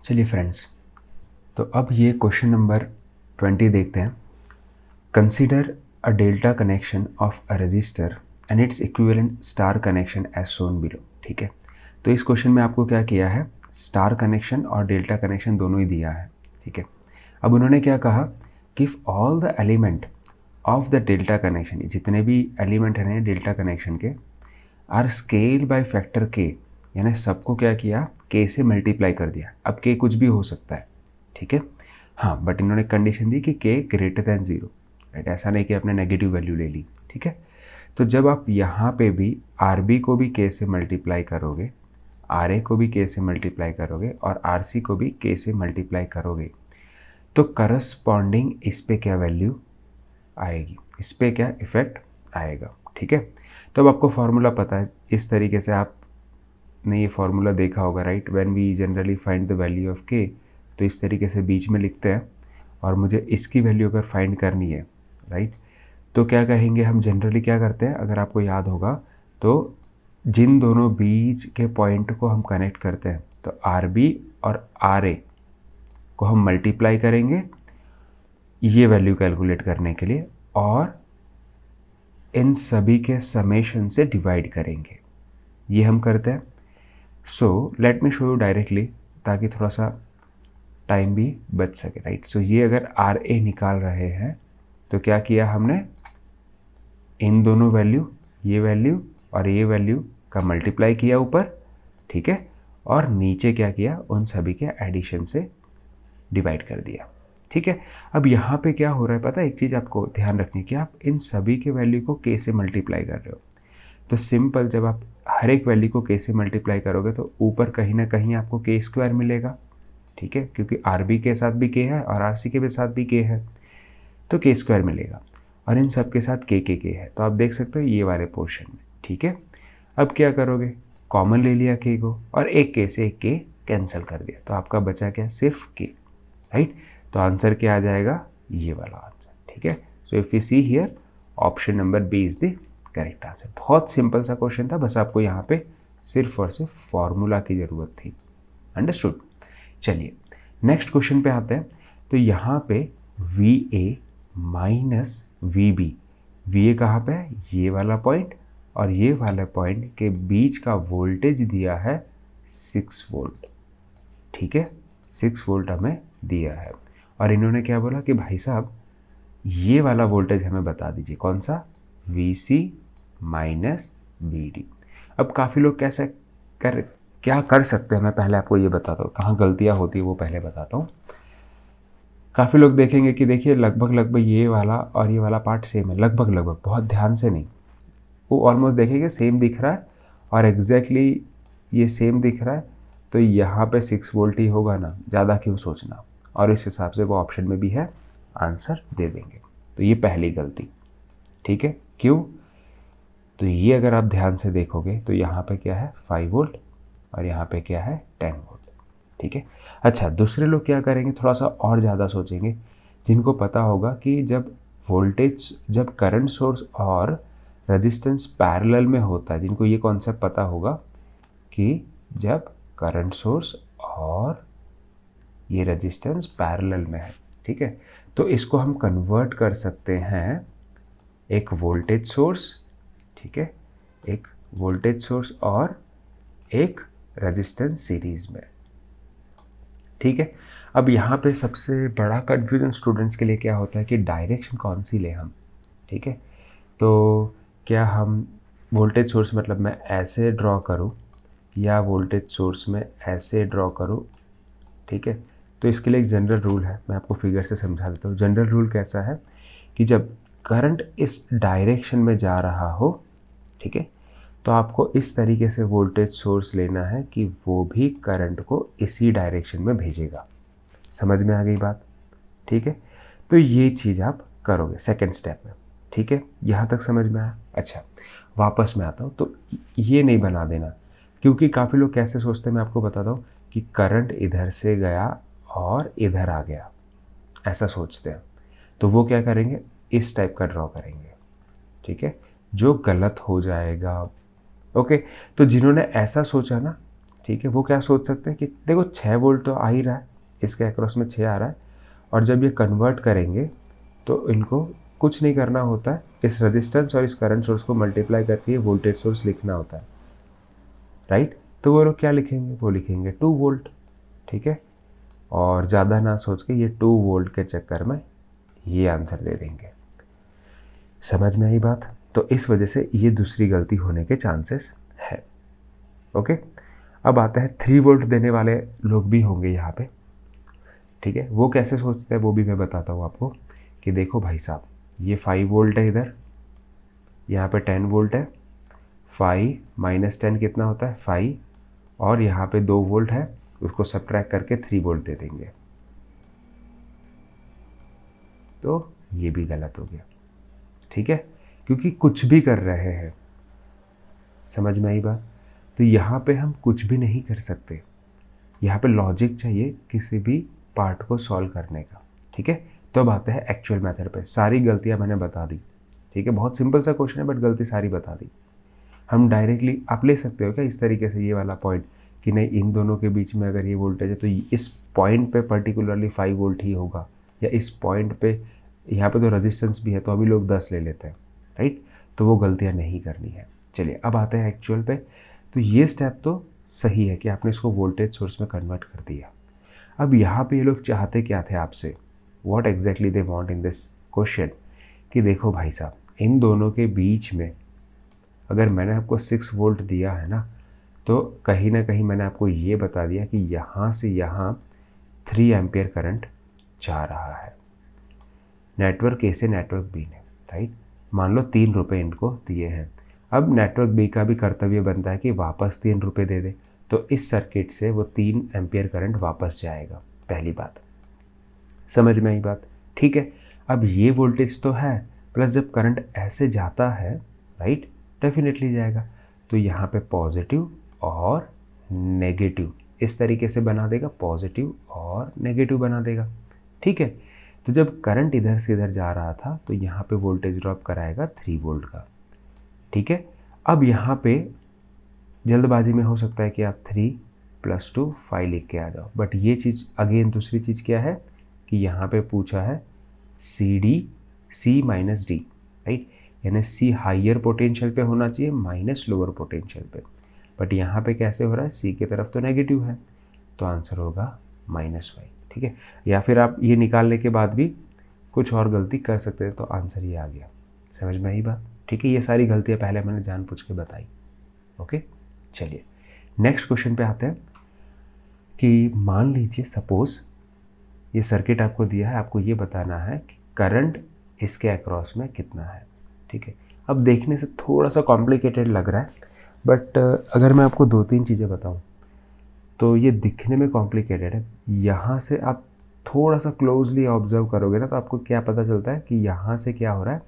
चलिए फ्रेंड्स, तो अब ये क्वेश्चन नंबर 20 देखते हैं। Consider a delta connection of a resistor and its equivalent star connection as shown below. ठीक है, तो इस क्वेश्चन में आपको क्या किया है, स्टार कनेक्शन और डेल्टा कनेक्शन दोनों ही दिया है। ठीक है, अब उन्होंने क्या कहा कि if all the element of the delta connection, जितने भी एलिमेंट हैं डेल्टा कनेक्शन के, आर स्केल बाय फैक्टर के, यानी सबको क्या किया, के से मल्टीप्लाई कर दिया। अब के कुछ भी हो सकता है, ठीक है, हाँ, बट इन्होंने कंडीशन दी कि के ग्रेटर दैन ज़ीरो, राइट। ऐसा नहीं कि आपने नेगेटिव वैल्यू ले ली, ठीक है। तो जब आप यहाँ पे भी आर बी को भी के से मल्टीप्लाई करोगे, आर ए को भी के से मल्टीप्लाई करोगे और आर सी को भी के से मल्टीप्लाई करोगे, तो करस्पॉन्डिंग इस पे क्या वैल्यू आएगी, इस पे क्या इफेक्ट आएगा, ठीक है। तो अब आपको फार्मूला पता है, इस तरीके से आपने ये फार्मूला देखा होगा, right. When we generally find the value of K, तो इस तरीके से बीच में लिखते हैं, और मुझे इसकी वैल्यू अगर फाइंड करनी है, राइट, तो क्या कहेंगे हम, जनरली क्या करते हैं, अगर आपको याद होगा तो जिन दोनों बीच के पॉइंट को हम कनेक्ट करते हैं, तो आर बी और आर ए को हम मल्टीप्लाई करेंगे ये वैल्यू कैलकुलेट करने के लिए, और इन सभी के समेशन से डिवाइड करेंगे, ये हम करते हैं। So let me show you directly, ताकि थोड़ा सा टाइम भी बच सके, राइट। सो ये अगर आर ए निकाल रहे हैं, तो क्या किया हमने, इन दोनों वैल्यू, ये वैल्यू और ये वैल्यू का मल्टीप्लाई किया ऊपर, ठीक है, और नीचे क्या किया, उन सभी के एडिशन से डिवाइड कर दिया, ठीक है। अब यहाँ पे क्या हो रहा है पता है, एक चीज़ आपको ध्यान रखनी है कि आप इन सभी के वैल्यू को के से मल्टीप्लाई कर रहे हो। तो सिंपल, जब आप हर एक वैल्यू को के से मल्टीप्लाई करोगे तो ऊपर कहीं ना कहीं आपको के स्क्वायर मिलेगा, ठीक है, क्योंकि आर बी के साथ भी के है और आर सी के भी साथ भी के है, तो के स्क्वायर मिलेगा, और इन सब के साथ के है। तो आप देख सकते हो ये वाले पोर्शन में, ठीक है। अब क्या करोगे, कॉमन ले लिया के को, और एक के से एक के कैंसिल कर दिया, तो आपका बचा क्या, सिर्फ के, राइट। तो आंसर क्या आ जाएगा, ये वाला आंसर, ठीक है। So if you see here, option number B is the correct answer. बहुत सिंपल सा क्वेश्चन था, बस आपको यहाँ पे सिर्फ और सिर्फ फॉर्मूला की ज़रूरत थी। अंडरस्टूड। चलिए नेक्स्ट क्वेश्चन पे आते हैं। तो यहाँ पे V A minus V B, V A कहाँ पे है, ये वाला पॉइंट और ये वाला पॉइंट के बीच का वोल्टेज दिया है 6 वोल्ट, ठीक है, 6 वोल्ट हमें दिया है। और इन्होंने क्या बोला कि भाई साहब ये वाला वोल्टेज हमें बता दीजिए, कौन सा, V C minus V D. अब काफ़ी लोग कैसे क्या कर सकते हैं, मैं पहले आपको ये बताता हूँ, कहाँ गलतियाँ होती है वो पहले बताता हूँ। काफ़ी लोग देखेंगे कि देखिए लगभग ये वाला और ये वाला पार्ट सेम है, लगभग, बहुत ध्यान से नहीं, वो ऑलमोस्ट देखेंगे सेम दिख रहा है, और एग्जैक्टली ये सेम दिख रहा है, तो यहाँ पे 6 वोल्ट ही होगा ना, ज़्यादा क्यों सोचना, और इस हिसाब से वो ऑप्शन में भी है, आंसर दे देंगे। तो ये पहली गलती, ठीक है, क्यों, तो ये अगर आप ध्यान से देखोगे तो यहाँ पे क्या है 5 वोल्ट और यहाँ पे क्या है 10 वोल्ट, ठीक है। अच्छा, दूसरे लोग क्या करेंगे, थोड़ा सा और ज़्यादा सोचेंगे, जिनको पता होगा कि जब करंट सोर्स और रेजिस्टेंस पैरेलल में होता है, जिनको ये कॉन्सेप्ट पता होगा कि जब करंट सोर्स और ये रेजिस्टेंस पैरेलल में है, ठीक है, तो इसको हम कन्वर्ट कर सकते हैं एक वोल्टेज सोर्स, ठीक है, एक वोल्टेज सोर्स और एक रेजिस्टेंस सीरीज में, ठीक है। अब यहाँ पे सबसे बड़ा कन्फ्यूजन स्टूडेंट्स के लिए क्या होता है कि डायरेक्शन कौन सी ले हम, ठीक है। तो क्या हम वोल्टेज सोर्स मतलब मैं ऐसे ड्रॉ करूँ या वोल्टेज सोर्स में ऐसे ड्रॉ करूँ, ठीक है। तो इसके लिए एक जनरल रूल है, मैं आपको फिगर से समझा देता हूँ। जनरल रूल कैसा है कि जब करंट इस डायरेक्शन में जा रहा हो, ठीक है, तो आपको इस तरीके से वोल्टेज सोर्स लेना है कि वो भी करंट को इसी डायरेक्शन में भेजेगा। समझ में आ गई बात, ठीक है। तो ये चीज़ आप करोगे सेकंड स्टेप में, ठीक है, यहाँ तक समझ में आया। अच्छा, वापस में आता हूँ, तो ये नहीं बना देना, क्योंकि काफ़ी लोग कैसे सोचते हैं, मैं आपको बताता हूँ कि करंट इधर से गया और इधर आ गया, ऐसा सोचते हैं। तो वो क्या करेंगे, इस टाइप का ड्रॉ करेंगे, ठीक है, जो गलत हो जाएगा। ओके, तो जिन्होंने ऐसा सोचा ना, ठीक है, वो क्या सोच सकते हैं कि देखो 6 वोल्ट तो आ ही रहा है, इसके अक्रॉस में 6 आ रहा है, और जब ये कन्वर्ट करेंगे तो इनको कुछ नहीं करना होता है, इस रेजिस्टेंस और इस करंट सोर्स को मल्टीप्लाई करके ये वोल्टेज सोर्स लिखना होता है, राइट। तो वो लोग क्या लिखेंगे, वो लिखेंगे 2 वोल्ट, ठीक है, और ज़्यादा ना सोच के ये 2 वोल्ट के चक्कर में ये आंसर दे देंगे। समझ में आई बात। तो इस वजह से ये दूसरी गलती होने के चांसेस है। ओके, अब आता है 3 वोल्ट देने वाले लोग भी होंगे यहाँ पे, ठीक है। वो कैसे सोचते हैं वो भी मैं बताता हूँ आपको कि देखो भाई साहब, ये 5 वोल्ट है, इधर यहाँ पे 10 वोल्ट है, 5 माइनस 10 कितना होता है 5, और यहाँ पे 2 वोल्ट है, उसको सब्ट्रैक्ट करके 3 वोल्ट दे देंगे। तो ये भी गलत हो गया, ठीक है, क्योंकि कुछ भी कर रहे हैं। समझ में आई बात। तो यहाँ पे हम कुछ भी नहीं कर सकते, यहाँ पे लॉजिक चाहिए किसी भी पार्ट को सॉल्व करने का, ठीक है। तो अब आते हैं एक्चुअल मेथड पे। सारी गलतियाँ मैंने बता दी, ठीक है, बहुत सिंपल सा क्वेश्चन है बट गलती सारी बता दी। हम डायरेक्टली आप ले सकते हो क्या इस तरीके से, ये वाला पॉइंट कि नहीं इन दोनों के बीच में अगर ये वोल्टेज है तो इस पॉइंट पे पर्टिकुलरली 5 वोल्ट ही होगा, या इस पॉइंट पे, यहाँ पे तो रेजिस्टेंस भी है तो अभी लोग 10 ले लेते हैं, राइट। तो वो गलतियाँ नहीं करनी है। चलिए अब आते हैं एक्चुअल पे। तो ये स्टेप तो सही है कि आपने इसको वोल्टेज सोर्स में कन्वर्ट कर दिया। अब यहाँ पे ये लोग चाहते क्या थे आपसे, what exactly they want in this question, कि देखो भाई साहब इन दोनों के बीच में अगर मैंने आपको 6 वोल्ट दिया है ना, तो कहीं ना कहीं मैंने आपको ये बता दिया कि यहाँ से यहाँ 3 एम्पियर करंट जा रहा है, नेटवर्क ए से नेटवर्क बी ने, राइट। मान लो 3 रुपये इनको दिए हैं, अब नेटवर्क बी का भी कर्तव्य बनता है कि वापस 3 रुपये दे दे, तो इस सर्किट से वो 3 एम्पियर करंट वापस जाएगा। पहली बात समझ में आई बात, ठीक है। अब ये वोल्टेज तो है, प्लस जब करंट ऐसे जाता है, राइट, डेफिनेटली जाएगा, तो यहाँ पे पॉजिटिव और नेगेटिव इस तरीके से बना देगा, पॉजिटिव और नेगेटिव बना देगा, ठीक है। तो जब करंट इधर से इधर जा रहा था तो यहाँ पे वोल्टेज ड्रॉप कराएगा 3 वोल्ट का, ठीक है। अब यहाँ पे जल्दबाजी में हो सकता है कि आप 3 + 2 5 लिख के आ जाओ, बट ये चीज़ अगेन दूसरी चीज़ क्या है कि यहाँ पे पूछा है C माइनस डी, राइट, यानी C हाइयर पोटेंशियल पे होना चाहिए माइनस लोअर पोटेंशियल पे, बट यहाँ पे कैसे हो रहा है, C की तरफ तो नेगेटिव है, तो आंसर होगा -5, ठीक है। या फिर आप ये निकालने के बाद भी कुछ और गलती कर सकते हैं, तो आंसर ये आ गया। समझ में आई बात, ठीक है। ये सारी गलतियाँ पहले मैंने जानबूझ के बताई। ओके, चलिए नेक्स्ट क्वेश्चन पे आते हैं कि मान लीजिए सपोज ये सर्किट आपको दिया है, आपको ये बताना है कि करंट इसके अक्रॉस में कितना है, ठीक है। अब देखने से थोड़ा सा कॉम्प्लिकेटेड लग रहा है, बट अगर मैं आपको 2-3 चीज़ें बताऊं तो ये दिखने में कॉम्प्लिकेटेड है। यहाँ से आप थोड़ा सा क्लोजली ऑब्जर्व करोगे ना, तो आपको क्या पता चलता है कि यहाँ से क्या हो रहा है,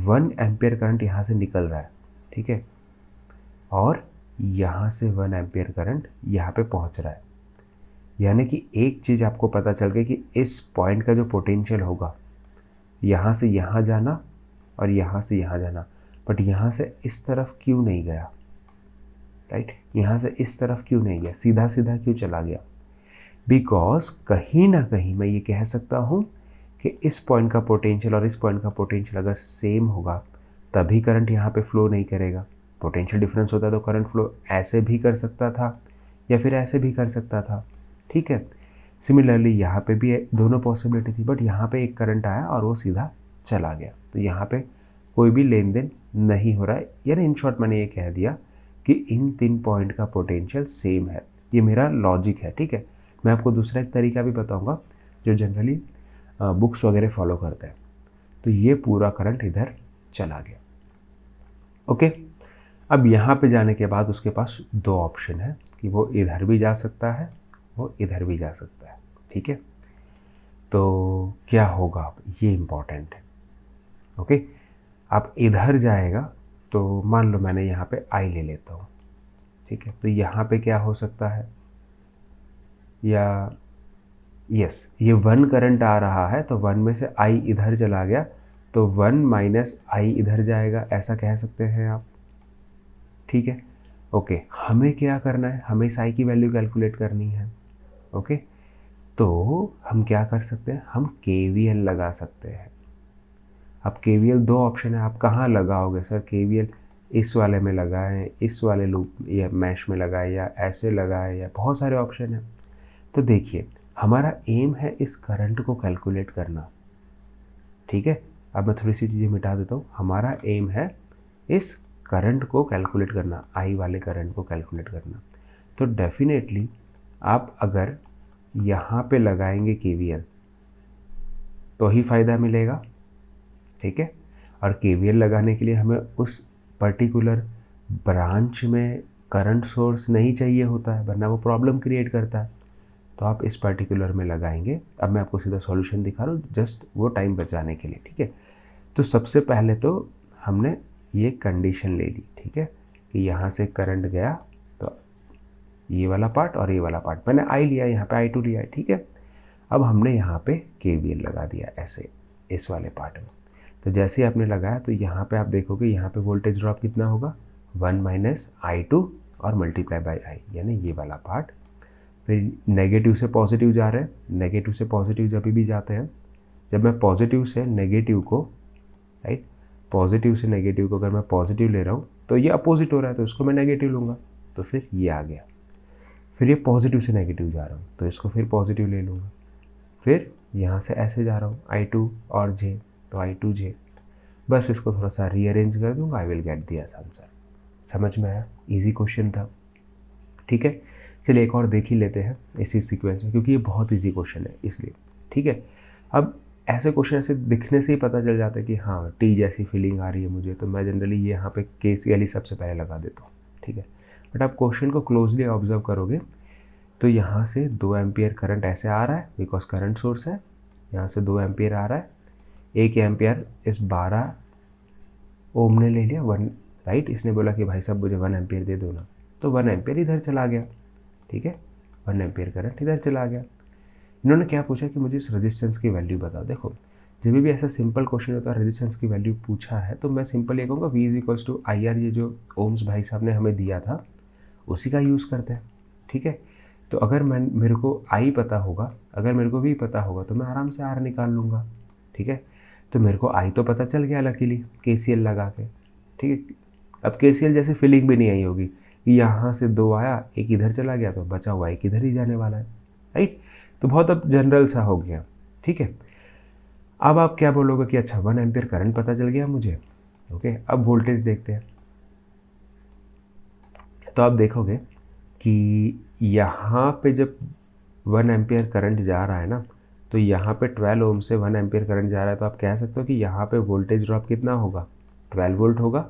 1 एम्पियर करंट यहाँ से निकल रहा है, ठीक है, और यहाँ से 1 एम्पियर करंट यहाँ पे पहुँच रहा है। यानी कि एक चीज़ आपको पता चल गई कि इस पॉइंट का जो पोटेंशियल होगा, यहाँ से यहाँ जाना और यहाँ से यहाँ जाना, बट यहाँ से इस तरफ क्यों नहीं गया, राइट, यहाँ से इस तरफ क्यों नहीं गया, सीधा सीधा क्यों चला गया, बिकॉज कहीं ना कहीं मैं ये कह सकता हूँ कि इस पॉइंट का पोटेंशियल और इस पॉइंट का पोटेंशियल अगर सेम होगा तभी करंट यहाँ पे फ्लो नहीं करेगा। पोटेंशियल डिफरेंस होता तो करंट फ्लो ऐसे भी कर सकता था या फिर ऐसे भी कर सकता था, ठीक है। सिमिलरली यहाँ पे भी दोनों पॉसिबिलिटी थी, बट यहाँ पे एक करंट आया और वो सीधा चला गया, तो यहाँ पे कोई भी लेन देन नहीं हो रहा है। यानी इन शॉर्ट मैंने ये कह दिया कि इन 3 पॉइंट का पोटेंशियल सेम है, ये मेरा लॉजिक है, ठीक है। मैं आपको दूसरा एक तरीका भी बताऊंगा जो जनरली बुक्स वगैरह फॉलो करते हैं। तो ये पूरा करंट इधर चला गया, ओके। अब यहाँ पे जाने के बाद उसके पास 2 ऑप्शन है कि वो इधर भी जा सकता है, वो इधर भी जा सकता है, ठीक है। तो क्या होगा, अब ये इम्पॉर्टेंट है, ओके। आप इधर जाएगा तो मान लो मैंने यहाँ पे I ले लेता हूँ, ठीक है। तो यहाँ पे क्या हो सकता है, या यस, ये 1 करंट आ रहा है तो 1 में से I इधर चला गया तो 1 - I इधर जाएगा, ऐसा कह सकते हैं आप, ठीक है। ओके, हमें क्या करना है, हमें इस आई की वैल्यू कैलकुलेट करनी है। ओके, तो हम क्या कर सकते हैं, हम KVL लगा सकते हैं। अब KVL दो ऑप्शन है, आप कहाँ लगाओगे सर KVL, इस वाले में लगाएं, इस वाले लूप या मैश में लगाएं, या ऐसे लगाएं, या बहुत सारे ऑप्शन हैं। तो देखिए, हमारा एम है इस करंट को कैलकुलेट करना। ठीक है, अब मैं थोड़ी सी चीज़ें मिटा देता हूँ। हमारा एम है इस करंट को कैलकुलेट करना, आई वाले करंट को कैलकुलेट करना। तो डेफिनेटली आप अगर यहाँ पे लगाएंगे KVL तो ही फ़ायदा मिलेगा। ठीक है, और KVL लगाने के लिए हमें उस पर्टिकुलर ब्रांच में करंट सोर्स नहीं चाहिए होता है, वरना वो प्रॉब्लम क्रिएट करता है। तो आप इस पर्टिकुलर में लगाएंगे। अब मैं आपको सीधा सॉल्यूशन दिखा रहा हूँ, जस्ट वो टाइम बचाने के लिए। ठीक है, तो सबसे पहले तो हमने ये कंडीशन ले ली, ठीक है, कि यहाँ से करंट गया तो ये वाला पार्ट और ये वाला पार्ट, मैंने आई लिया, यहाँ पे I2 लिया है। ठीक है, अब हमने यहाँ पे KVL लगा दिया ऐसे इस वाले पार्ट में। तो जैसे ही आपने लगाया तो यहाँ पे आप देखोगे, यहाँ पे वोल्टेज ड्रॉप कितना होगा, 1 - I2 और मल्टीप्लाई बाई आई, यानी ये वाला पार्ट। फिर नेगेटिव से पॉजिटिव जा रहे हैं, नेगेटिव से पॉजिटिव जब भी जाते हैं, जब मैं पॉजिटिव से नेगेटिव को, राइट, पॉजिटिव से नेगेटिव को अगर मैं पॉजिटिव ले रहा हूँ तो ये अपोजिट हो रहा है, तो इसको मैं नेगेटिव लूँगा, तो फिर ये आ गया। फिर ये पॉजिटिव से नेगेटिव जा रहा हूँ तो इसको फिर पॉजिटिव ले लूँगा। फिर यहाँ से ऐसे जा रहा हूँ I2 और J, तो I2J, बस इसको थोड़ा सा रीअरेंज कर दूँगा, I will get the answer. समझ में आया, इजी क्वेश्चन था। ठीक है, चलिए एक और देख ही लेते हैं इसी सीक्वेंस में, क्योंकि ये बहुत इजी क्वेश्चन है इसलिए। ठीक है, अब ऐसे क्वेश्चन ऐसे दिखने से ही पता चल जाता है कि हाँ टी जैसी फीलिंग आ रही है मुझे, तो मैं जनरली ये यहाँ पे KCL ही सबसे पहले लगा देता हूँ। ठीक है, बट आप क्वेश्चन को क्लोजली ऑब्जर्व करोगे तो यहाँ से 2 एम्पियर करंट ऐसे आ रहा है, बिकॉज करंट सोर्स है, यहाँ से 2 एम्पियर आ रहा है, 1 एम्पियर इस 12 ओम ने ले लिया, 1, राइट, इसने बोला कि भाई साहब मुझे 1 एम्पियर दे दो ना, तो 1 एम्पियर इधर चला गया। ठीक है, 1 एम्पियर करंट इधर चला गया। इन्होंने क्या पूछा कि मुझे इस रेजिस्टेंस की वैल्यू बताओ। देखो, जब भी ऐसा सिंपल क्वेश्चन होता है, रेजिस्टेंस की वैल्यू पूछा है, तो मैं सिंपल ये कहूँगा V = IR, ये जो ओम्स भाई साहब ने हमें दिया था उसी का यूज़ करते हैं। ठीक है, तो अगर मेरे को I पता होगा, अगर मेरे को V पता होगा, तो मैं आराम से R निकाल लूँगा। ठीक है, तो मेरे को I तो पता चल गया लकीली KCL लगा के। ठीक है, अब KCL जैसी फीलिंग भी नहीं आई होगी कि यहाँ से 2 आया, एक इधर चला गया, तो बचा हुआ एक इधर ही जाने वाला है, राइट। तो बहुत अब जनरल सा हो गया। ठीक है, अब आप क्या बोलोगे कि अच्छा 1 एम्पियर करंट पता चल गया मुझे। ओके, अब वोल्टेज देखते हैं। तो आप देखोगे कि यहाँ पे जब 1 एम्पियर करंट जा रहा है ना, तो यहाँ पे 12 ओम से 1 एम्पियर करंट जा रहा है, तो आप कह सकते हो कि यहाँ पे वोल्टेज ड्रॉप कितना होगा, 12 वोल्ट होगा,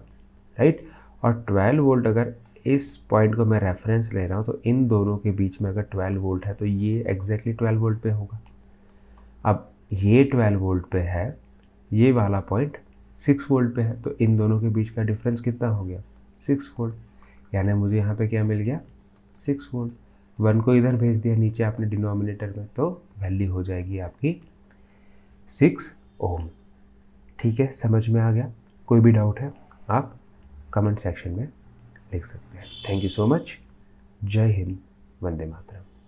राइट। और 12 वोल्ट अगर इस पॉइंट को मैं रेफरेंस ले रहा हूँ, तो इन दोनों के बीच में अगर 12 वोल्ट है तो ये एग्जैक्टली 12 वोल्ट पे होगा। अब ये 12 वोल्ट पे है, ये वाला पॉइंट 6 वोल्ट पे है, तो इन दोनों के बीच का डिफरेंस कितना हो गया, 6 वोल्ट। यानी मुझे यहाँ पे क्या मिल गया, 6 वोल्ट। 1 को इधर भेज दिया नीचे आपने डिनोमिनेटर में, तो वैल्यू हो जाएगी आपकी 6 ओम। ठीक है, समझ में आ गया। कोई भी डाउट है आप कमेंट सेक्शन में लिख सकते हैं। Thank you so much. जय हिंद, वंदे मातरम।